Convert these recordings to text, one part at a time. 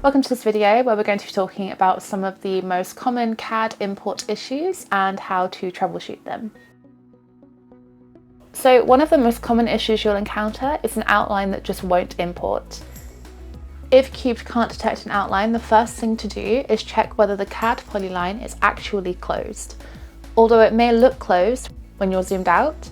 Welcome to this video where we're going to be talking about some of the most common CAD import issues and how to troubleshoot them. So one of the most common issues you'll encounter is an outline that just won't import. If Cubed can't detect an outline, the first thing to do is check whether the CAD polyline is actually closed. Although it may look closed when you're zoomed out,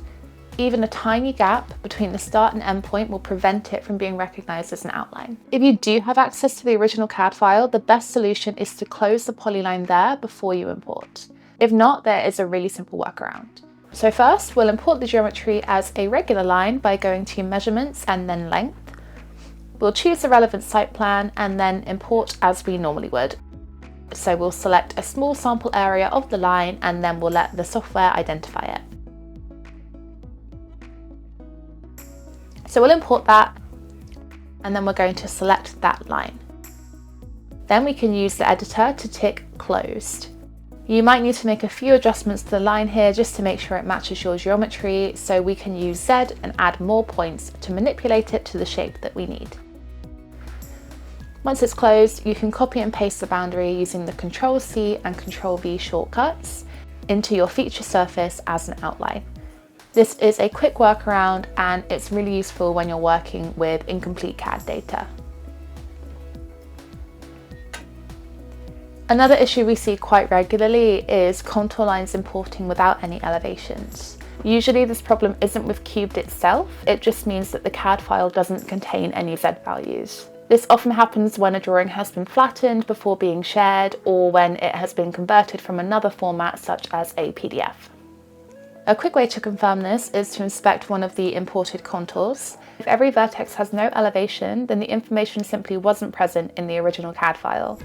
even a tiny gap between the start and end point will prevent it from being recognised as an outline. If you do have access to the original CAD file, the best solution is to close the polyline there before you import. If not, there is a really simple workaround. So first, we'll import the geometry as a regular line by going to Measurements and then Length. We'll choose the relevant site plan and then import as we normally would. So we'll select a small sample area of the line and then we'll let the software identify it. So we'll import that and then we're going to select that line. Then we can use the editor to tick closed. You might need to make a few adjustments to the line here just to make sure it matches your geometry, so we can use Z and add more points to manipulate it to the shape that we need. Once it's closed, you can copy and paste the boundary using the Ctrl-C and Ctrl-V shortcuts into your feature surface as an outline. This is a quick workaround and it's really useful when you're working with incomplete CAD data. Another issue we see quite regularly is contour lines importing without any elevations. Usually this problem isn't with Cubed itself, it just means that the CAD file doesn't contain any Z values. This often happens when a drawing has been flattened before being shared or when it has been converted from another format such as a PDF. A quick way to confirm this is to inspect one of the imported contours. If every vertex has no elevation, then the information simply wasn't present in the original CAD file.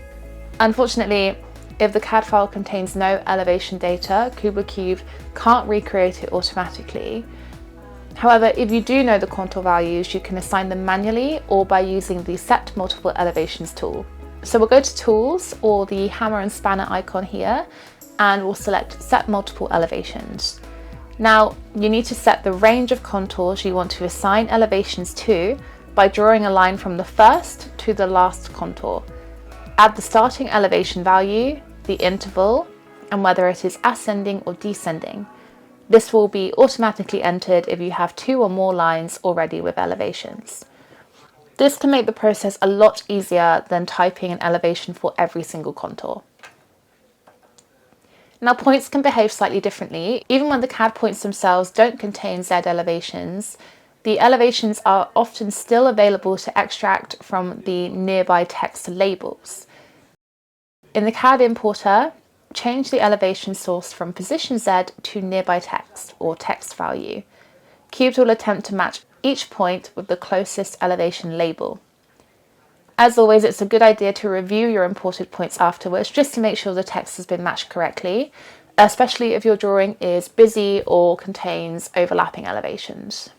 Unfortunately, if the CAD file contains no elevation data, Kubla Cubed can't recreate it automatically. However, if you do know the contour values, you can assign them manually or by using the Set Multiple Elevations tool. So we'll go to Tools or the hammer and spanner icon here, and we'll select Set Multiple Elevations. Now, you need to set the range of contours you want to assign elevations to by drawing a line from the first to the last contour. Add the starting elevation value, the interval, and whether it is ascending or descending. This will be automatically entered if you have 2 or more lines already with elevations. This can make the process a lot easier than typing an elevation for every single contour. Now, points can behave slightly differently. Even when the CAD points themselves don't contain Z elevations, the elevations are often still available to extract from the nearby text labels. In the CAD importer, change the elevation source from position Z to nearby text or text value. Cubed will attempt to match each point with the closest elevation label. As always, it's a good idea to review your imported points afterwards just to make sure the text has been matched correctly, especially if your drawing is busy or contains overlapping elevations.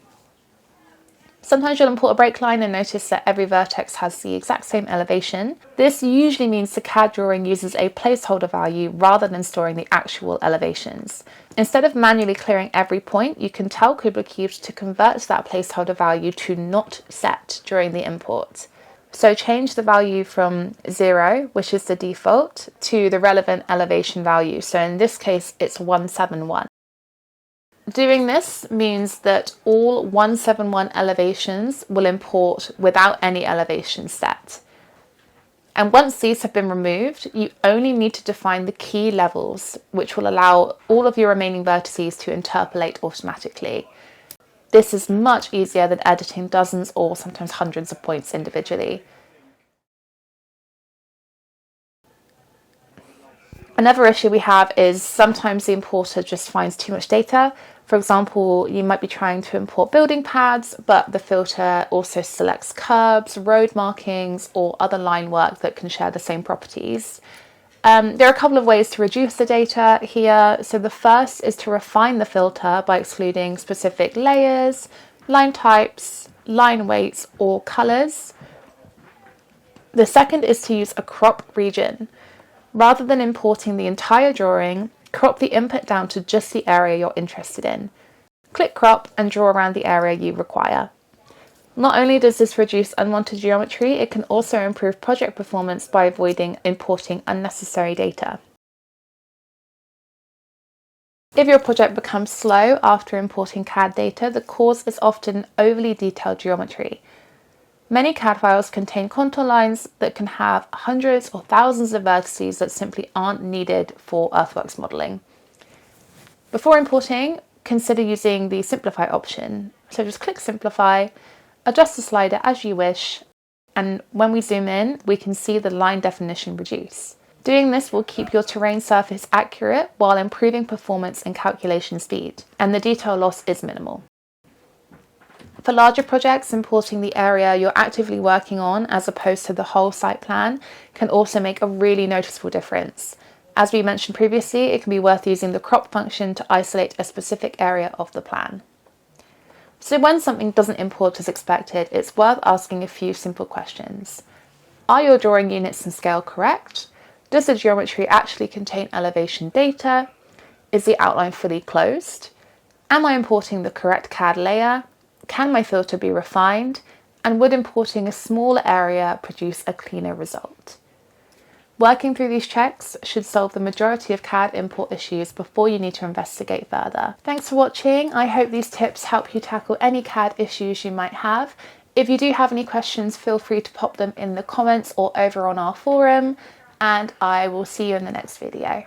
Sometimes you'll import a break line and notice that every vertex has the exact same elevation. This usually means the CAD drawing uses a placeholder value rather than storing the actual elevations. Instead of manually clearing every point, you can tell Kubla Cubed to convert that placeholder value to not set during the import. So change the value from 0, which is the default, to the relevant elevation value. So in this case, it's 171. Doing this means that all 171 elevations will import without any elevation set. And once these have been removed, you only need to define the key levels, which will allow all of your remaining vertices to interpolate automatically. This is much easier than editing dozens or sometimes hundreds of points individually. Another issue we have is sometimes the importer just finds too much data. For example, you might be trying to import building pads, but the filter also selects curbs, road markings, or other line work that can share the same properties. There are a couple of ways to reduce the data here. So the first is to refine the filter by excluding specific layers, line types, line weights, or colors. The second is to use a crop region. Rather than importing the entire drawing, crop the input down to just the area you're interested in. Click crop and draw around the area you require. Not only does this reduce unwanted geometry, it can also improve project performance by avoiding importing unnecessary data. If your project becomes slow after importing CAD data, the cause is often overly detailed geometry. Many CAD files contain contour lines that can have hundreds or thousands of vertices that simply aren't needed for earthworks modelling. Before importing, consider using the simplify option. So just click simplify, adjust the slider as you wish, and when we zoom in, we can see the line definition reduce. Doing this will keep your terrain surface accurate while improving performance and calculation speed, and the detail loss is minimal. For larger projects, importing the area you're actively working on as opposed to the whole site plan can also make a really noticeable difference. As we mentioned previously, it can be worth using the crop function to isolate a specific area of the plan. So when something doesn't import as expected, it's worth asking a few simple questions. Are your drawing units and scale correct? Does the geometry actually contain elevation data? Is the outline fully closed? Am I importing the correct CAD layer? Can my filter be refined? And would importing a smaller area produce a cleaner result? Working through these checks should solve the majority of CAD import issues before you need to investigate further. Thanks for watching. I hope these tips help you tackle any CAD issues you might have. If you do have any questions, feel free to pop them in the comments or over on our forum, and I will see you in the next video.